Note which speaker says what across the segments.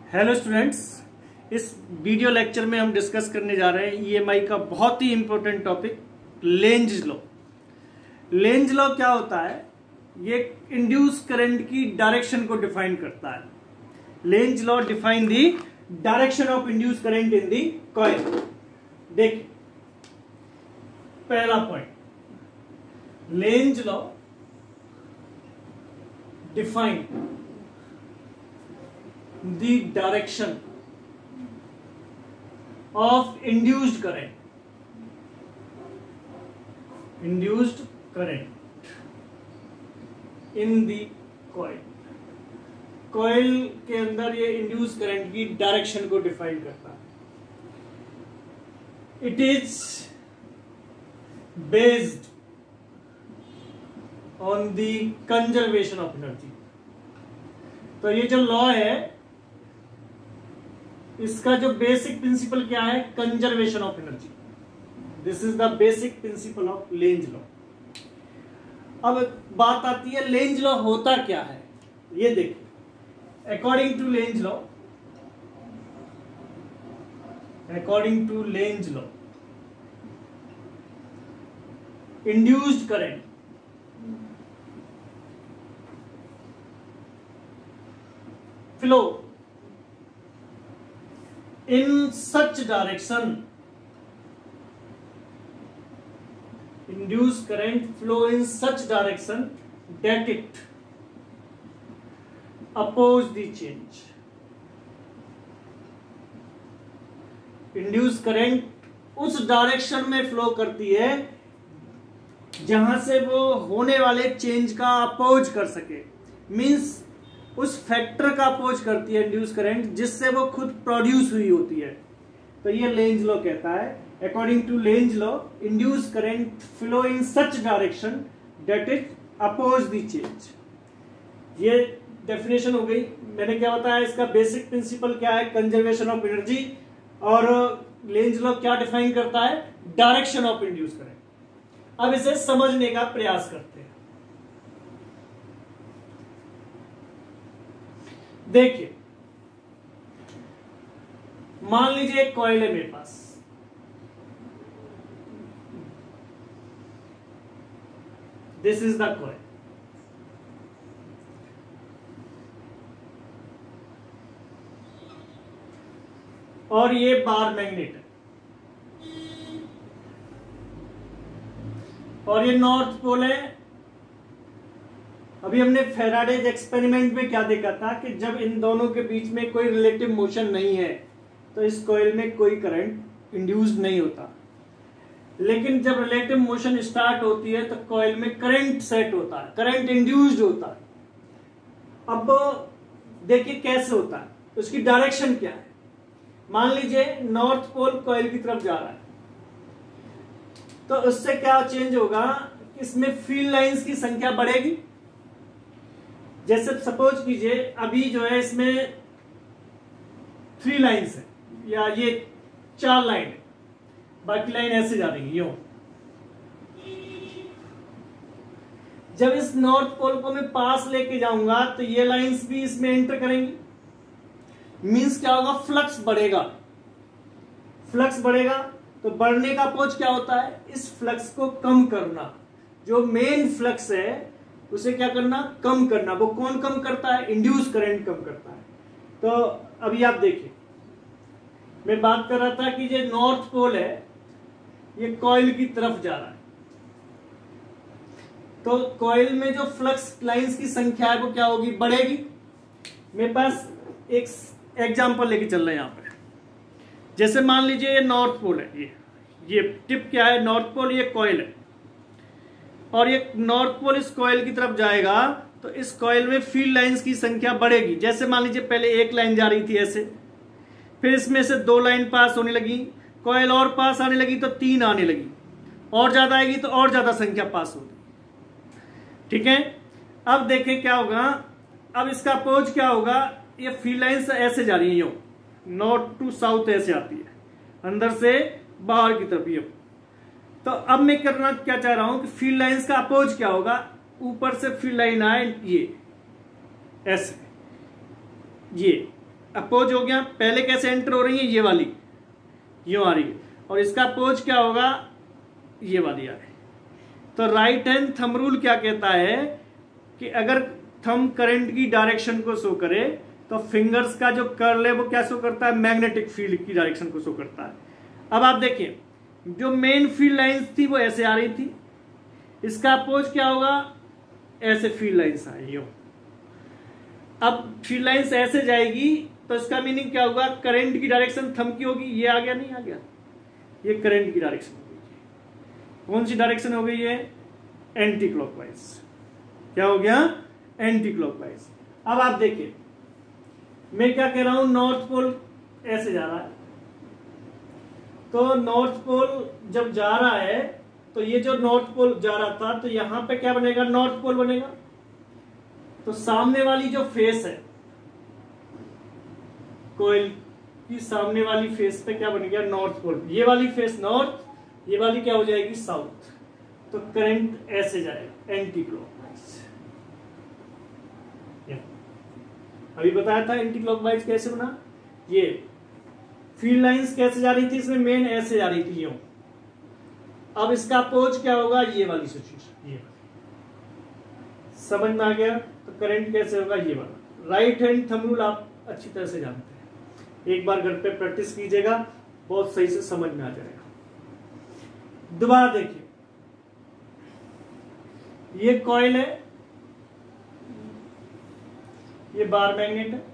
Speaker 1: Hello students, इस video lecture में हम डिस्कस करने जा रहे हैं ईएमआई का बहुत ही important topic Lenz law. Lenz law क्या होता है? ये इंड्यूस करंट की डायरेक्शन को डिफाइन करता है। Lenz law define the direction of induce current in the coil. देखिए पहला point, Lenz law define the direction of induced current in the coil। Coil के अंदर ये इंड्यूस करंट की डायरेक्शन को डिफाइन करता है। It is based on the conservation of energy. तो ये जो लॉ है इसका जो बेसिक प्रिंसिपल क्या है? Conservation of energy. This is the basic principle of Lenz law. अब बात आती है लेंज लॉ होता क्या है। ये देखिए, according to Lenz law induced current flow in such direction, induced current flow in such direction that it oppose the change। Induce current उस डायरेक्शन में फ्लो करती है जहां से वो होने वाले चेंज का अपोज कर सके। मींस उस फैक्टर का अपोज करती है इंड्यूस करंट जिससे वो खुद प्रोड्यूस हुई होती है। तो ये लेंज लॉ कहता है, according to Lenz law induce current flow in such direction that it oppose the change. ये डेफिनेशन हो गई। मैंने क्या बताया, इसका बेसिक प्रिंसिपल क्या है? Conservation of energy. और लेंज लॉ क्या डिफाइन करता है? Direction of induce current. अब इसे समझने का प्रयास करते हैं। देखिए, मान लीजिए एक कॉइल है मेरे पास। This is the coil. और ये बार मैग्नेट है और ये नॉर्थ पोल है। अभी हमने फैराडेज एक्सपेरिमेंट में क्या देखा था कि जब इन दोनों के बीच में कोई रिलेटिव मोशन नहीं है तो इस कॉइल में कोई करंट इंड्यूस्ड नहीं होता। लेकिन जब रिलेटिव मोशन स्टार्ट होती है तो कॉइल में करंट सेट होता है, करंट इंड्यूस्ड होता है। अब देखिए कैसे होता है, उसकी डायरेक्शन क्या है। मान लीजिए नॉर्थ पोल कॉइल की तरफ जा रहा है तो उससे क्या चेंज होगा? इसमें फील्ड लाइंस की संख्या बढ़ेगी। जैसे सपोज कीजिए अभी जो है इसमें 3 लाइन्स है या ये 4 लाइन है, बाकी लाइन ऐसे जा रही है यूं। जब इस नॉर्थ पोल को मैं पास लेके जाऊंगा तो ये लाइंस भी इसमें एंटर करेंगी। मींस क्या होगा? फ्लक्स बढ़ेगा। फ्लक्स बढ़ेगा तो बढ़ने का अप्रोच क्या होता है? इस फ्लक्स को कम करना। जो मेन फ्लक्स है उसे क्या करना? कम करना। वो कौन कम करता है? इंड्यूस करंट कम करता है। तो अभी आप देखिए, मैं बात कर रहा था कि ये नॉर्थ पोल है, ये कॉइल की तरफ जा रहा है। तो कॉइल में जो फ्लक्स लाइंस की संख्या है वो क्या होगी? बढ़ेगी। मेरे पास एक एग्जांपल लेके चल रहे हैं यहां पे। जैसे मान लीजिए ये नॉर्थ पोल है, ये टिप क्या है? North pole. ये कॉइल है और ये नॉर्थ पोल इस कॉइल की तरफ जाएगा तो इस कॉइल में फील्ड लाइंस की संख्या बढ़ेगी। जैसे मान लीजिए पहले एक लाइन जा रही थी ऐसे, फिर इसमें से 2 लाइन पास होने लगी, कॉइल और पास आने लगी तो 3 आने लगी, और ज्यादा आएगी तो और ज्यादा संख्या पास होगी। ठीक है, अब देखें क्या होगा। अब इसका अपोज क्या होगा? ये फील्ड लाइंस ऐसे जा रही है, यूं नॉर्थ टू साउथ ऐसे आती है, अंदर से बाहर की तरफ यूं। तो अब मैं करना क्या चाह रहा हूं कि फील्ड लाइंस का अपोज क्या होगा? ऊपर से फील्ड लाइन आए ये ऐसे, ये अपोज हो गया, पहले कैसे एंटर हो रही है, ये वाली यूं आ रही है, और इसका अपोज क्या होगा, ये वाली आ रही है। तो राइट हैंड थंब रूल क्या कहता है कि अगर थंब करंट की डायरेक्शन को शो करे तो फिंगर्स का जो कर्ल है वो क्या शो करता है, मैग्नेटिक फील्ड की डायरेक्शन को शो करता है। अब आप देखिए जो मेन फील्ड लाइंस थी वो ऐसे आ रही थी, इसका अपोज क्या होगा, ऐसे फील्ड लाइंस आएगी। अब फील्ड लाइंस ऐसे जाएगी तो इसका मीनिंग क्या होगा, करंट की डायरेक्शन थंब की होगी, ये आ गया नहीं आ गया, ये करंट की डायरेक्शन हो गई। कौन सी डायरेक्शन हो गई है, एंटी क्लॉकवाइज। क्या हो गया, एंटी क्लॉकवाइज। अब आप देखिए मैं क्या कह रहा हूं, नॉर्थ पोल ऐसे जा रहा है, तो नॉर्थ पोल जब जा रहा है तो ये जो नॉर्थ पोल जा रहा था तो यहां पे क्या बनेगा, नॉर्थ पोल बनेगा। तो सामने वाली जो फेस है कोयल की, सामने वाली फेस पे क्या बन गया, नॉर्थ पोल। ये वाली फेस नॉर्थ, ये वाली क्या हो जाएगी, साउथ। तो करंट ऐसे जाएगा एंटी क्लॉकवाइज। अभी बताया था एंटी क्लॉकवाइज कैसे बना, ये फील्ड लाइंस कैसे जा रही थी, इसमें मेन ऐसे जा रही थी यूं। अब इसका अपोज क्या होगा, ये वाली सिचुएशन, ये वाली। समझ में आ गया, तो करंट कैसे होगा, ये वाला। राइट हैंड थंब रूल आप अच्छी तरह से जानते हैं, एक बार घर पे प्रैक्टिस कीजिएगा, बहुत सही से समझ में आ जाएगा। दोबारा देखिए ये कॉइल है, ये बार मैग्नेट है।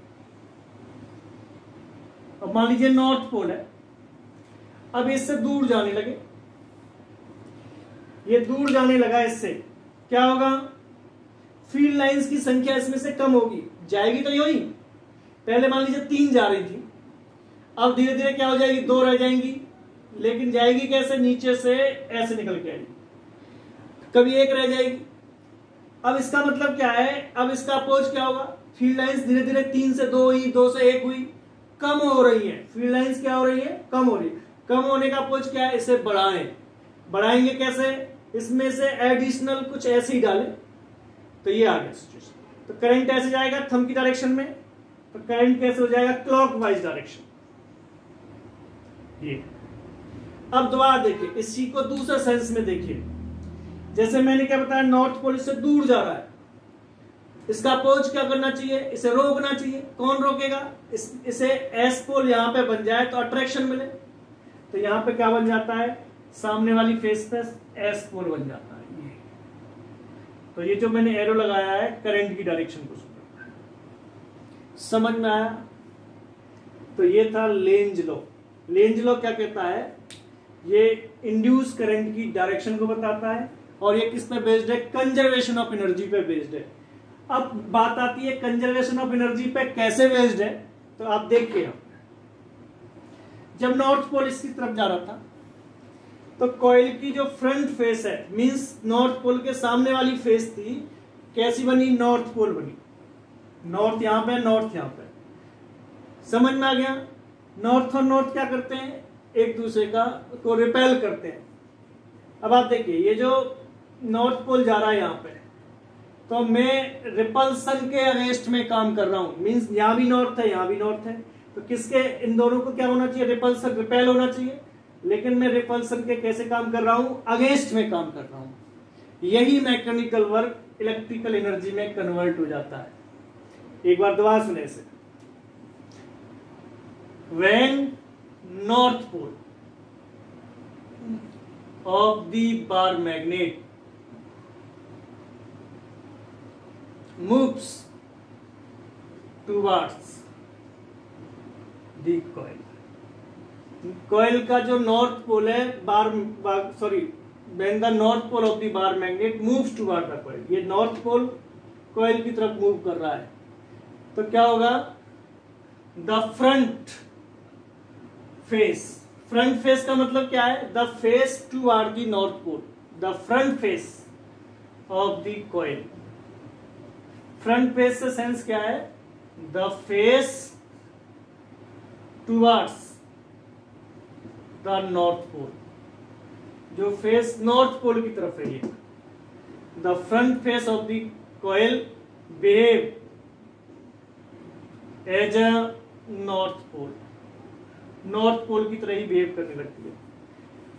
Speaker 1: अब मान लीजिए नॉर्थ पोल है, अब इससे दूर जाने लगे, ये दूर जाने लगा, इससे क्या होगा, फील्ड लाइंस की संख्या इसमें से कम होगी, जाएगी तो यही। पहले मान लीजिए 3 जा रही थी, अब धीरे धीरे क्या हो जाएगी, 2 रह जाएंगी, लेकिन जाएगी कैसे, नीचे से ऐसे निकल के आएगी, कभी 1 रह जाएगी। अब इसका मतलब क्या है, अब इसका अपोज क्या होगा, फील्ड लाइंस धीरे धीरे 3 से 2 हुई, 2 से 1 हुई, कम हो रही है, फील्ड लाइंस क्या हो रही है, कम हो रही है। कम होने का अपोज क्या है, इसे बढ़ाएं। बढ़ाएंगे कैसे, इसमें से एडिशनल कुछ ऐसे ही डालें, तो ये आ गया सिचुएशन। तो करंट ऐसे जाएगा थंब की डायरेक्शन में, तो करंट कैसे हो जाएगा, क्लॉकवाइज डायरेक्शन। ये अब दोबारा देखिए, इसी को दूसरे सेंस में देखिए, जैसे मैंने क्या बताया, नॉर्थ पोल से दूर जा रहा है, इसका अपोज क्या करना चाहिए, इसे रोकना चाहिए। कौन रोकेगा, इसे एस पोल यहां पे बन जाए तो अट्रैक्शन मिले, तो यहां पे क्या बन जाता है, सामने वाली फेस पे एस पोल बन जाता है। ये तो ये जो मैंने एरो लगाया है करंट की डायरेक्शन को समझ में आया। तो ये था लेंज लॉ। लेंज लॉ क्या कहता है, ये इंड्यूस करंट की डायरेक्शन को बताता है, और ये किस पे बेस्ड है, कंजर्वेशन ऑफ एनर्जी पे बेस्ड है। अब बात आती है कंजर्वेशन ऑफ एनर्जी पे कैसे बेस्ड है, तो आप देखिए, जब नॉर्थ पोल इसकी तरफ जा रहा था तो कॉइल की जो फ्रंट फेस है, मींस नॉर्थ पोल के सामने वाली फेस थी, कैसी बनी, नॉर्थ पोल बनी। नॉर्थ यहां पे, नॉर्थ यहां पे, समझ में आ गया। नॉर्थ और नॉर्थ क्या करते हैं, एक दूसरे का को रिपेल करते हैं। अब आप देखिए, ये जो नॉर्थ पोल जा रहा है यहां पे, तो मैं रिपल्सन के अगेंस्ट में काम कर रहा हूं, मींस यहां भी नॉर्थ है, यहां भी नॉर्थ है, तो किसके, इन दोनों को क्या होना चाहिए, रिपल्सन, रिपेल होना चाहिए। लेकिन मैं रिपल्सन के कैसे काम कर रहा हूं, अगेंस्ट में काम कर रहा हूं। यही मैकेनिकल वर्क इलेक्ट्रिकल एनर्जी में कन्वर्ट हो जाता है। एक बार दोबारा सुने इसे, when north pole of the bar magnet moves towards the coil, coil का जो नॉर्थ पोल है, when the north pole of the bar magnet moves toward the coil, ये नॉर्थ पोल कॉइल की तरफ मूव कर रहा है, तो क्या होगा, द फ्रंट फेस का मतलब क्या है, the face toward the north pole, the front face of the coil. Front face से सेंस क्या है, the face towards the north pole, जो फेस नॉर्थ पोल की तरफ है, ये the front face of the coil behave as a north pole की तरह ही बिहेव करने लगती है।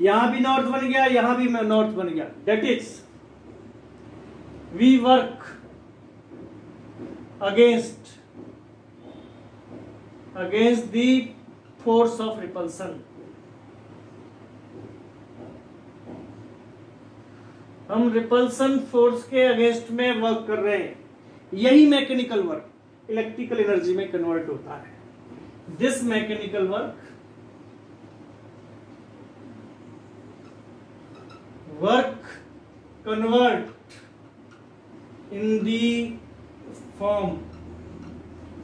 Speaker 1: यहां भी नॉर्थ बन गया, यहां भी नॉर्थ बन गया। That is we work against the force of repulsion. हम रिपल्सन फोर्स के अगेंस्ट में वर्क कर रहे हैं। यही मैकेनिकल वर्क इलेक्ट्रिकल एनर्जी में कन्वर्ट होता है। This mechanical work convert in the form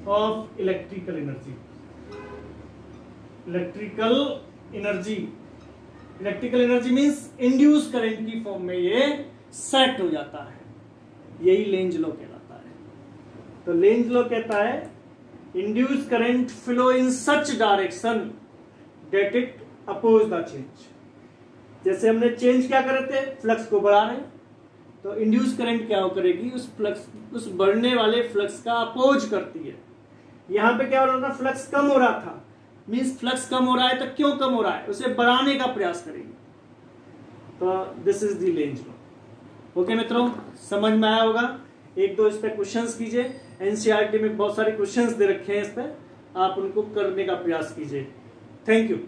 Speaker 1: of electrical energy means induced current की फॉर्म में ये सेट हो जाता है। यही लेंज लॉ कहलाता है। तो लेंज लॉ कहता है induced current flow in such direction that it oppose the change। जैसे हमने चेंज क्या कर रहे थे, फ्लक्स को बढ़ा रहे, तो इंड्यूस करंट क्या करेगी, उस बढ़ने वाले फ्लक्स का अपोज करती है। यहां पे क्या हो रहा था, फ्लक्स कम हो रहा था, मींस फ्लक्स कम हो रहा है तो क्यों कम हो रहा है, उसे बढ़ाने का प्रयास करेगी। तो this is the Lenz law. Okay मित्रों, समझ में आया होगा। एक दो इस पे क्वेश्चंस कीजिए। एनसीईआरटी में बहुत सारे क्वेश्चंस दे रखे हैं इस पे, आप उनको करने का प्रयास कीजिए। Thank you.